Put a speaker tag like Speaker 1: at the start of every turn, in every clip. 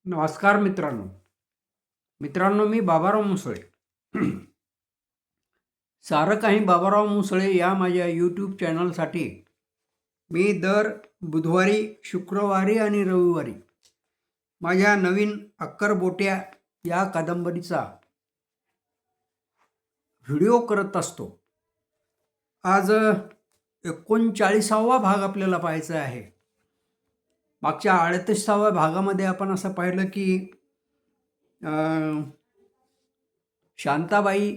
Speaker 1: नमस्कार मित्रांनो. मी बाबाराव मुसळे. सारं काही बाबाराव मुसळे या माझ्या यूट्यूब चॅनलसाठी मी दर बुधवारी, शुक्रवारी आणि रविवारी माझ्या नवीन अक्करबोट्या या कादंबरीचा व्हिडिओ करत असतो. आज 39वा भाग आपल्याला पाहायचा आहे. मागच्या 38व्या भागामध्ये आपण असं पाहिलं की शांताबाई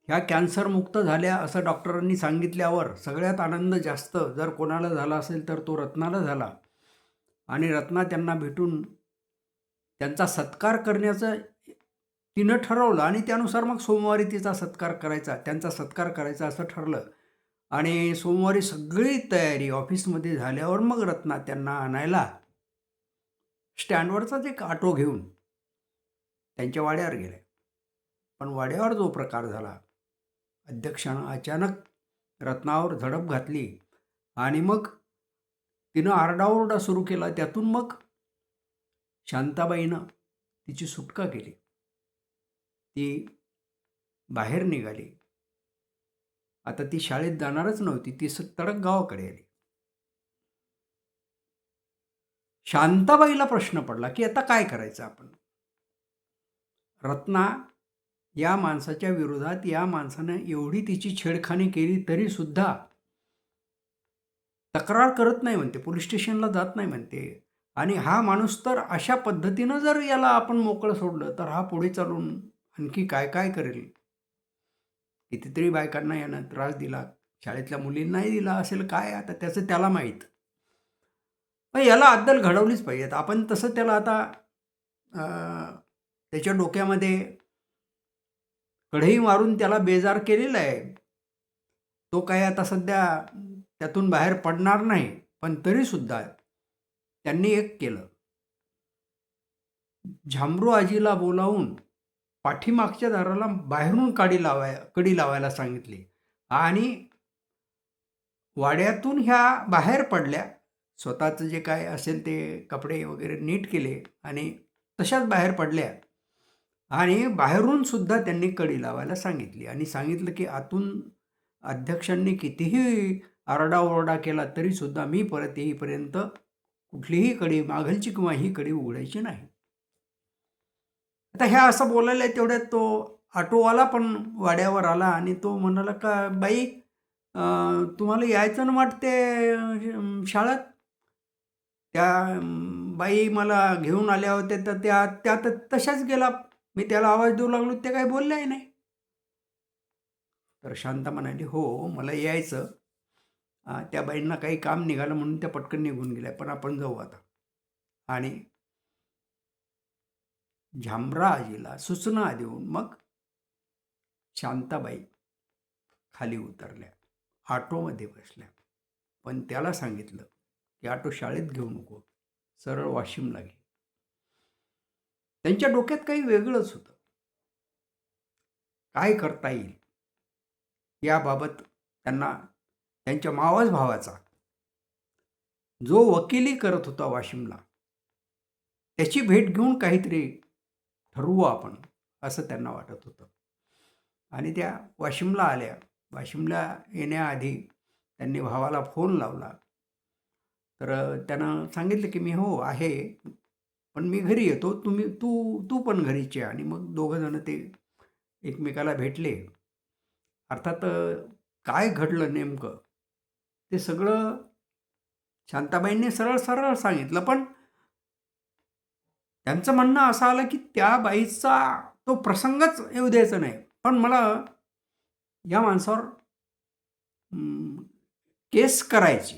Speaker 1: ह्या कॅन्सरमुक्त झाल्या असं डॉक्टरांनी सांगितल्यावर सगळ्यात आनंद जास्त जर कोणाला झाला असेल तर तो रत्नाला झाला. आणि रत्ना त्यांना भेटून त्यांचा सत्कार करण्याचं तिनं ठरवलं आणि त्यानुसार मग सोमवारी त्यांचा सत्कार करायचा असं ठरलं. आणि सोमवारी सगळी तयारी ऑफिसमध्ये झाल्यावर मग रत्ना त्यांना आणायला स्टँडवरचाच एक ऑटो घेऊन त्यांच्या वाड्यावर गेले. पण वाड्यावर जो प्रकार झाला, अध्यक्षानं अचानक रत्नावर झडप घातली आणि मग तिनं आरडाओरडा सुरू केला. त्यातून मग शांताबाईनं तिची सुटका केली. ती बाहेर निघाली. आता ती शाळेत जाणारच नव्हती, ती तडक गावाकडे आली. शांताबाईला प्रश्न पडला की आता काय करायचं आपण. रत्ना या माणसाच्या विरोधात, या माणसानं एवढी तिची छेडखानी केली तरी सुद्धा तक्रार करत नाही म्हणते, पोलीस स्टेशनला जात नाही म्हणते. आणि हा माणूस तर अशा पद्धतीनं जर याला आपण मोकळं सोडलं तर हा पुढे चालून आणखी काय काय करेल. कितीतरी बायकांना यानं त्रास दिला, शाळेतल्या मुलींनाही दिला असेल, काय आता त्याचं त्याला माहीत. पण याला अद्दल घडवलीच पाहिजे. आपण तसं त्याला आता त्याच्या डोक्यामध्ये कढई मारून त्याला बेजार केलेलं आहे. तो काय आता सध्या त्यातून बाहेर पडणार नाही. पण तरीसुद्धा त्यांनी एक केलं. झांबरू आजीला बोलावून पाठीमागच्या दाराला बाहेरून कडी लावायला सांगितली आणि वाड्यातून ह्या बाहेर पडल्या. स्वतःचं जे काय असेल ते कपडे वगैरे नीट केले आणि तशाच बाहेर पडल्या. आणि बाहेरून सुद्धा त्यांनी कडी लावायला सांगितली आणि सांगितलं की आतून अध्यक्षांनी कितीही आरडाओरडा केला तरीसुद्धा मी परत येईपर्यंत कुठलीही कडी, मागलची किंवा ही कडी उघडायची नाही. आता ह्या असं बोलायला तेवढ्यात तो ऑटोवाला पण वाड्यावर आला आणि तो म्हणाला का बाई, तुम्हाला यायचं ना वाटते शाळेत. त्या बाई मला घेऊन आल्या होत्या तर त्या तर तशाच गेला. मी त्याला आवाज देऊ लागलो, ते काही बोलल्याही नाही. तर शांता म्हणाली, हो मला यायचं, त्या बाईंना काही काम निघालं म्हणून त्या पटकन निघून गेल्या, पण आपण जाऊ आता. आणि झांबरा आजीला सूचना देऊन मग शांताबाई खाली उतरल्या, ऑटोमध्ये बसल्या. पण त्याला सांगितलं की ऑटो शाळेत घेऊ नको, सरळ वाशिमला घे. त्यांच्या डोक्यात काही वेगळंच होतं. काय करता येईल याबाबत त्यांना त्यांच्या मावस भावाचा, जो वकिली करत होता वाशिमला, त्याची भेट घेऊन काहीतरी ठरवू आपण, असं त्यांना वाटत होतं. आणि त्या वाशिमला आल्या. वाशिमला येण्याआधी त्यांनी भावाला फोन लावला. तर त्यानं सांगितलं की मी हो आहे, पण मी घरी येतो, तू पण घरीच आहे. आणि मग दोघंजणं ते एकमेकाला भेटले. अर्थात काय घडलं नेमकं ते सगळं शांताबाईंनी सरळ सरळ सांगितलं. पण त्यांचं म्हणणं असं आलं की त्या बाईचा तो प्रसंगच येऊ द्यायचा नाही. पण मला या माणसावर केस करायची,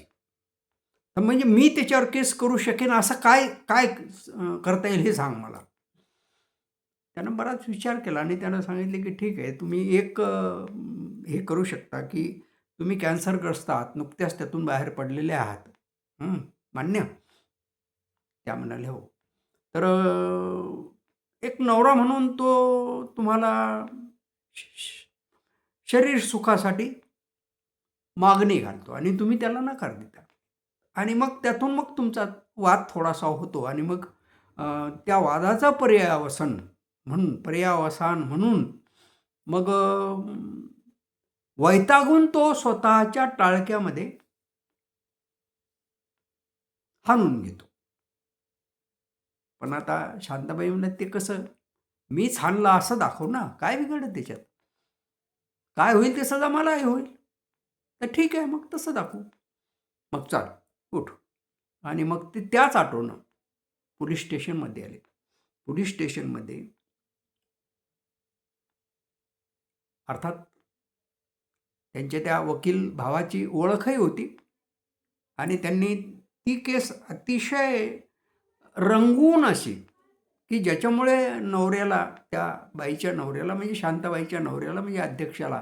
Speaker 1: तर म्हणजे मी त्याच्यावर केस करू शकेन असं काय काय करता येईल हे सांग मला. त्यानं बराच विचार केला आणि त्यानं सांगितले की ठीक आहे, तुम्ही एक हे करू शकता की तुम्ही कॅन्सरग्रस्त आहात, नुकत्याच त्यातून बाहेर पडलेले आहात. मान्य? त्या म्हणाले हो. तर एक नवरा म्हणून तो तुम्हाला शरीर सुखासाठी मागणी घालतो आणि तुम्ही त्याला नकार देता. आणि मग त्यातून मग तुमचा वाद थोडासा होतो आणि मग त्या वादाचा पर्यावसान म्हणून मग वैतागून तो स्वतःच्या टाळक्यामध्ये हाणून घेतो. पण आता शांताबाई म्हणत, ते कसं, मीच हाणलं असं दाखव ना, काय बिघडलं त्याच्यात? काय होईल ते सजा मलाही होईल. तर ठीक आहे, मग तसं दाखवू. मग चाल, उठ. आणि मग ते त्याच ऑटोनं पोलीस स्टेशनमध्ये आले. पोलीस स्टेशनमध्ये अर्थात त्यांच्या त्या वकील भावाची ओळखही होती आणि त्यांनी ती केस अतिशय रंगवून अशी, की ज्याच्यामुळे नवऱ्याला, त्या बाईच्या नवऱ्याला म्हणजे शांताबाईच्या नवऱ्याला म्हणजे अध्यक्षाला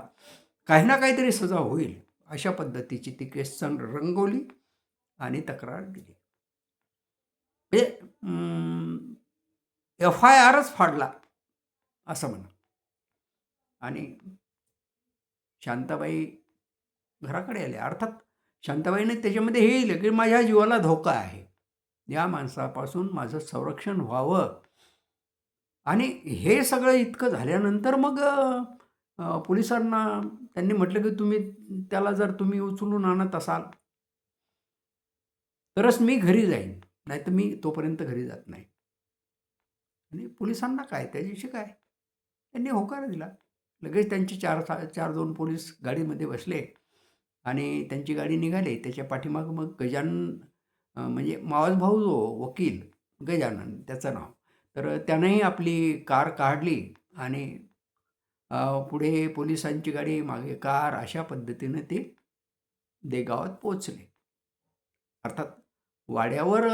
Speaker 1: काही ना काहीतरी सजा होईल अशा पद्धतीची ती केस रंगवली आणि तक्रार दिली. म्हणजे FIRच फाडला असं म्हणा. आणि शांताबाई घराकडे आल्या. अर्थात शांताबाईने त्याच्यामध्ये हे लिहिलं की माझ्या जीवाला धोका आहे, या माणसापासून माझं संरक्षण व्हावं. आणि हे सगळं इतकं झाल्यानंतर मग पोलिसांना त्यांनी म्हटलं की तुम्ही त्याला, जर तुम्ही उचलून आणत असाल तरच मी घरी जाईन, नाहीतर मी तोपर्यंत घरी जात नाही. आणि पोलिसांना काय, त्या दिवशी काय, त्यांनी होकार दिला. लगेच त्यांचे 4-2 पोलीस गाडीमध्ये बसले आणि त्यांची गाडी निघाली. त्याच्या पाठीमागं मग गजानन, म्हणजे मावसभाऊ जो वकील गजानन त्याचं नाव, तर त्यानंही आपली कार काढली आणि पुढे पोलिसांची गाडी, मागे कार, अशा पद्धतीनं ते देगावात पोचले. अर्थात वाड्यावर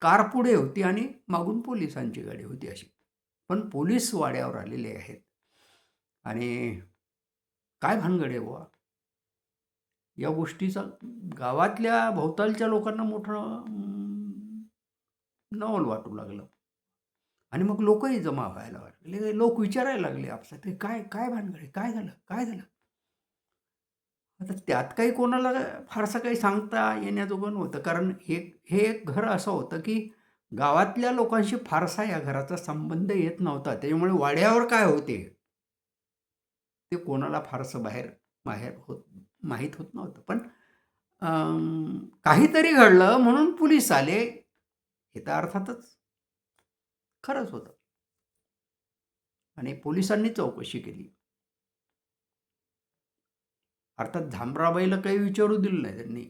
Speaker 1: कार पुढे होती आणि मागून पोलिसांची गाडी होती अशी. पण पोलीस वाड्यावर आलेले आहेत. आणि काय भानगड आहे बुवा, या गोष्टीचा गावातल्या भोवतालच्या लोकांना मोठं नवल वाटू लागलं. आणि मग लोकही जमा व्हायला लागले. लोक विचारायला लागले आपसात, ते काय काय भानगड आहे, काय झालं, काय झालं? आता त्यात काही कोणाला फारसं काही सांगता येण्याजोगं नव्हतं, कारण हे हे एक घर असं होतं की गावातल्या लोकांशी फारसा या घराचा संबंध येत नव्हता. त्याच्यामुळे वाड्यावर काय होते ते कोणाला फारसं बाहेर माहीत होत नव्हतं. पण काहीतरी घडलं म्हणून पोलीस आले, हे तर अर्थातच खरंच होतं. आणि पोलिसांनी चौकशी केली. अर्थात झांबराबाईला काही विचारू दिलं नाही त्यांनी,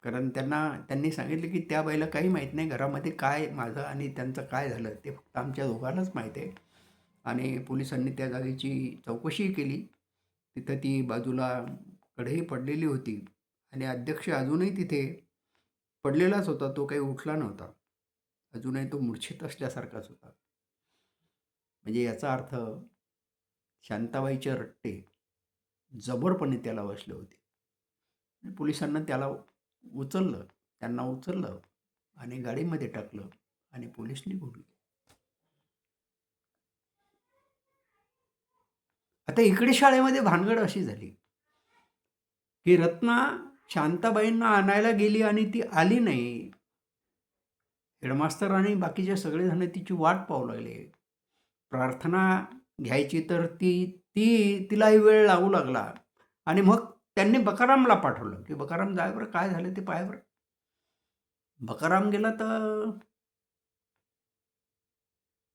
Speaker 1: कारण त्यांनी सांगितलं की त्या बाईला काही माहीत नाही, घरामध्ये काय माझं आणि त्यांचं काय झालं ते फक्त आमच्या दोघांनाच माहीत आहे. आणि पोलिसांनी त्या जागेची चौकशी केली. तिथं ती बाजूला कढई पडलेली होती आणि अध्यक्ष अजूनही तिथे पडलेलाच होता, तो काही उठला नव्हता. अजूनही तो मूर्छित असल्यासारखाच होता. म्हणजे याचा अर्थ शांताबाईचे रट्टे जबरपणे त्याला बसले होते. पोलिसांना त्यांना उचललं आणि गाडीमध्ये टाकलं आणि पोलीस निघून गेले. आता इकडे शाळेमध्ये भानगड अशी झाली की रत्ना शांताबाईंना आणायला गेली आणि ती आली नाही. हेडमास्तर आणि बाकीचे सगळेजण तिची वाट पाहू लागले. प्रार्थना घ्यायची तर तिलाही वेळ लागू लागला. आणि मग त्यांनी बकारामला पाठवलं की बकाराम जाय बरं, काय झालं ते पाय बरं. बकाराम गेला तर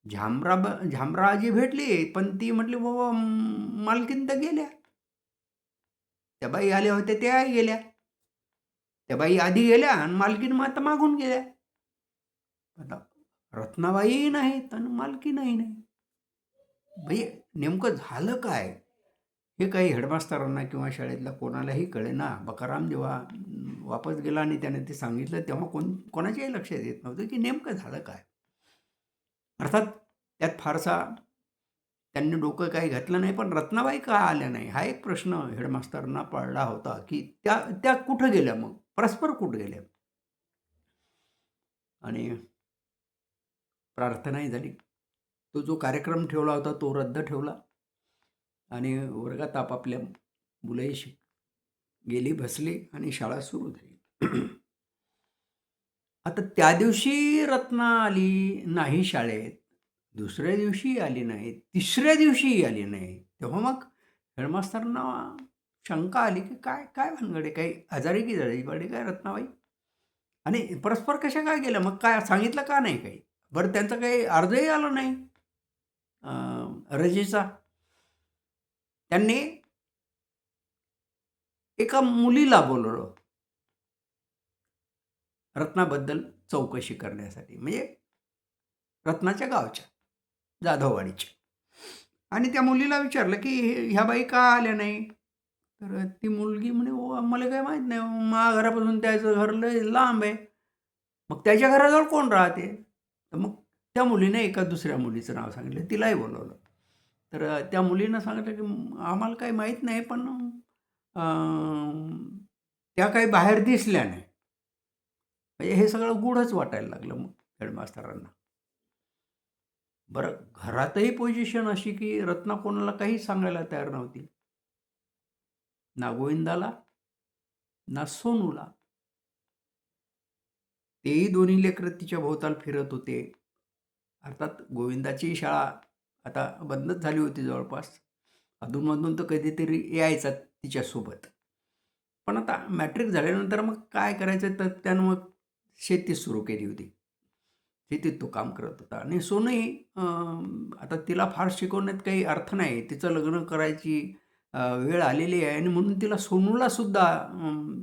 Speaker 1: झांबराजी भेटली, पण ती म्हटली बाबा मालकीन तर गेल्या. त्या बाई आल्या होत्या त्या गेल्या. त्या बाई आधी गेल्या आणि मालकीन मग आता मागून गेल्या. आता रत्नाबाई नाहीत आणि मालकीनही नाही. भाई नेमकं झालं काय हे काही हेडमास्तरांना किंवा शाळेतल्या कोणालाही कळेना. बकाराम जेव्हा वापस गेला आणि त्याने ते सांगितलं तेव्हा कोणाच्याही लक्षात येत नव्हतं की नेमकं झालं काय. अर्थात त्यात फारसा त्यांनी डोकं काही घातलं नाही. पण रत्नाबाई का आल्या नाही हा एक प्रश्न हेडमास्तरांना पडला होता की त्या कुठं गेल्या, मग परस्पर कुठं गेल्या. आणि प्रार्थनाही झाली. तो जो कार्यक्रम ठेवला होता तो रद्द ठेवला आणि वर्गात आपापल्या मुलंही गेली, बसली आणि शाळा सुरू झाली. आता त्या दिवशी रत्ना आली नाही शाळेत, दुसऱ्या दिवशी आली नाही, तिसऱ्या दिवशीही आली नाही. तेव्हा मग हेडमास्तरांना शंका आली, की काय काय भानगड आहे? काही आजारी की जळी पडली काय रत्नाबाई? आणि परस्पर कशा काय गेल्या? मग काय सांगितलं का नाही काही? बरं त्यांचा काही अर्जही आला नाही रजेचा. त्यांनी एका मुलीला बोलवलं रत्नाबद्दल चौकशी करण्यासाठी. म्हणजे रत्नाच्या गावच्या, जाधववाडीच्या. आणि त्या मुलीला विचारलं, की ह्या बाई का आल्या नाही? तर ती मुलगी म्हणे, "हो, आम्हाला काही माहीत नाही. माझ्या घरापासून त्याचं घर लय लांब आहे." मग त्याच्या घराजवळ कोण राहते? तर मग त्या मुलीने एका दुसऱ्या मुलीचं नाव सांगितलं. तिलाही बोलावलं. तर त्या मुलीनं सांगितलं, की "आम्हाला काही माहीत नाही, पण त्या काही बाहेर दिसल्या नाही." म्हणजे हे सगळं गूढच वाटायला लागलं मग हेडमास्तरांना. बरं, घरातही पोझिशन अशी, की रत्ना कोणाला काही सांगायला तयार नव्हती. ना गोविंदाला, ना सोनूला. तेही दोन्ही लेकरं तिच्या भोवताल फिरत होते. अर्थात गोविंदाची शाळा आता बंदच झाली होती जवळपास. अधूनमधून तर कधीतरी यायचा तिच्यासोबत. पण आता मॅट्रिक झाल्यानंतर मग काय करायचं, तर त्यानं मग शेती सुरू केली होती. शेतीत तो काम करत होता आणि सोनूही आता तिला फार शिकवण्यात काही अर्थ नाही. तिचं लग्न करायची वेळ आलेली आहे आणि म्हणून तिला सोनूला सुद्धा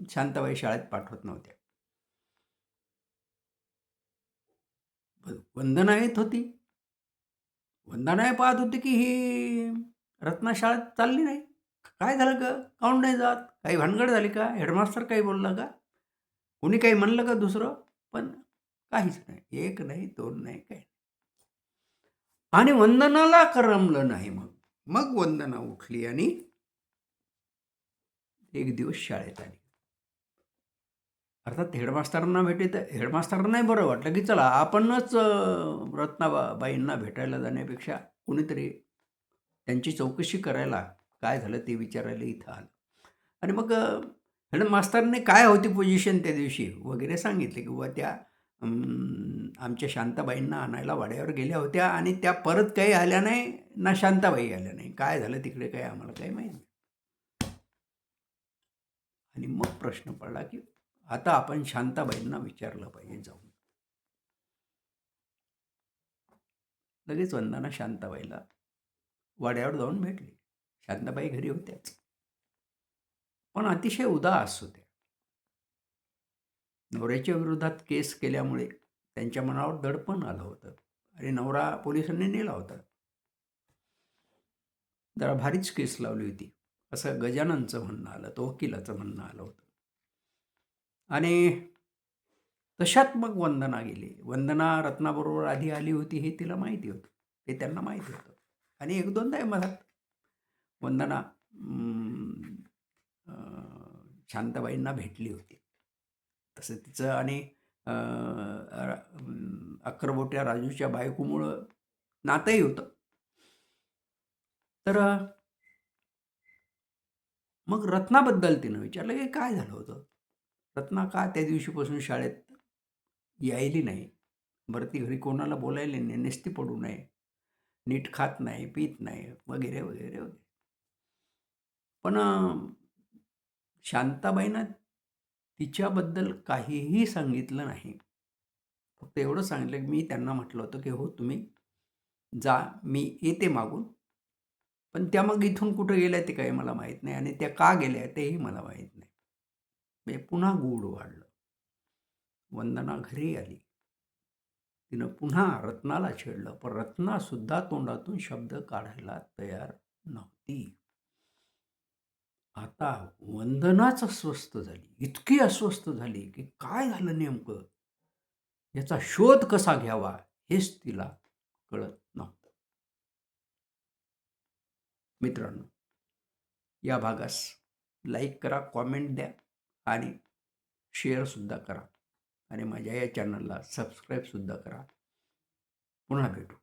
Speaker 1: शांताबाई शाळेत पाठवत नव्हत्या. वंदना येत होती. वंदना हे पाहत होती, की ही रत्ना शाळेत चालली नाही. काय झालं गं? काहून नाही जात? काही भानगड झाली का? हेडमास्तर काही बोलला का? कोणी काही म्हणलं का दुसरं? पण काहीच नाही. एक नाही, दोन नाही, काही नाही. आणि वंदनाला करमलं नाही मग. मग वंदना उठली आणि एक दिवस शाळेत आली. अर्थात हेडमास्तरांना भेटली तर हेडमास्तरांनाही बरं वाटलं, की चला आपणच रत्नाबाईंना भेटायला जाण्यापेक्षा कोणीतरी त्यांची चौकशी करायला, काय झालं ते विचारायला इथं आलं. आणि मग हेडमास्तरने काय होती पोझिशन त्या दिवशी वगैरे सांगितले, की बुवा त्या आमच्या शांताबाईंना आणायला वाड्यावर गेल्या होत्या आणि त्या परत काही आल्या नाही, ना शांताबाई आल्या नाही. काय झालं तिकडे काही आम्हाला काही माहीत नाही. आणि मग प्रश्न पडला, की आता आपण शांताबाईंना विचारलं पाहिजे जाऊन. लगेच वंदना शांताबाईला वाड्यावर जाऊन भेटली. शांताबाई घरी होत्याच. पण अतिशय उदास होत्या. नवऱ्याच्या विरोधात केस केल्यामुळे त्यांच्या मनावर दडपण आलं होतं आणि नवरा पोलिसांनी नेला होता. जरा भारीच केस लावली होती, असं गजाननचं म्हणणं आलं, तो वकिलाचं म्हणणं आलं होतं. आणि तशात मग वंदना गेली. वंदना रत्नाबरोबर आधी आली होती हे तिला माहिती होतं. हे त्यांना माहिती होतं. आणि एक दोनदा मधात वंदना शांताबाईंना भेटली होती. तसं तिचं आणि अक्करबोट्या राजूच्या बायकोमुळं नातंही होतं. तर मग रत्नाबद्दल तिनं विचारलं, की काय झालं होतं? रत्ना का त्या दिवशीपासून शाळेत यायली नाही? बरं, ती घरी कोणाला बोलायली नाही, नेसती पडू नये, नीट खात नाही, पीत नाही, वगैरे, वगैरे, वगैरे. पण शांताबाईनं तिच्याबद्दल काहीही सांगितलं नाही. फक्त एवढं सांगितलं, की मी त्यांना म्हटलं होतं, की "हो, तुम्ही जा, मी येते मागून." पण त्या मग इथून कुठं गेल्या ते काही मला माहीत नाही आणि त्या का गेल्या तेही मला माहीत नाही. म्हणजे पुन्हा गूढ वाढलं. वंदना घरी आली. तिनं पुन्हा रत्नाला छेडलं, पण रत्नासुद्धा तोंडातून शब्द काढायला तयार नव्हती. आता वंदनाच अस्वस्थ झाली. इतकी अस्वस्थ झाली, की काय झालं नेमकं? याचा शोध कसा घ्यावा हेच तिला कळत नव्हतं. मित्रांनो, या भागास लाईक करा, कॉमेंट द्या आणि शेअरसुद्धा करा आणि माझ्या या चॅनलला सबस्क्राईबसुद्धा करा. पुन्हा भेटू.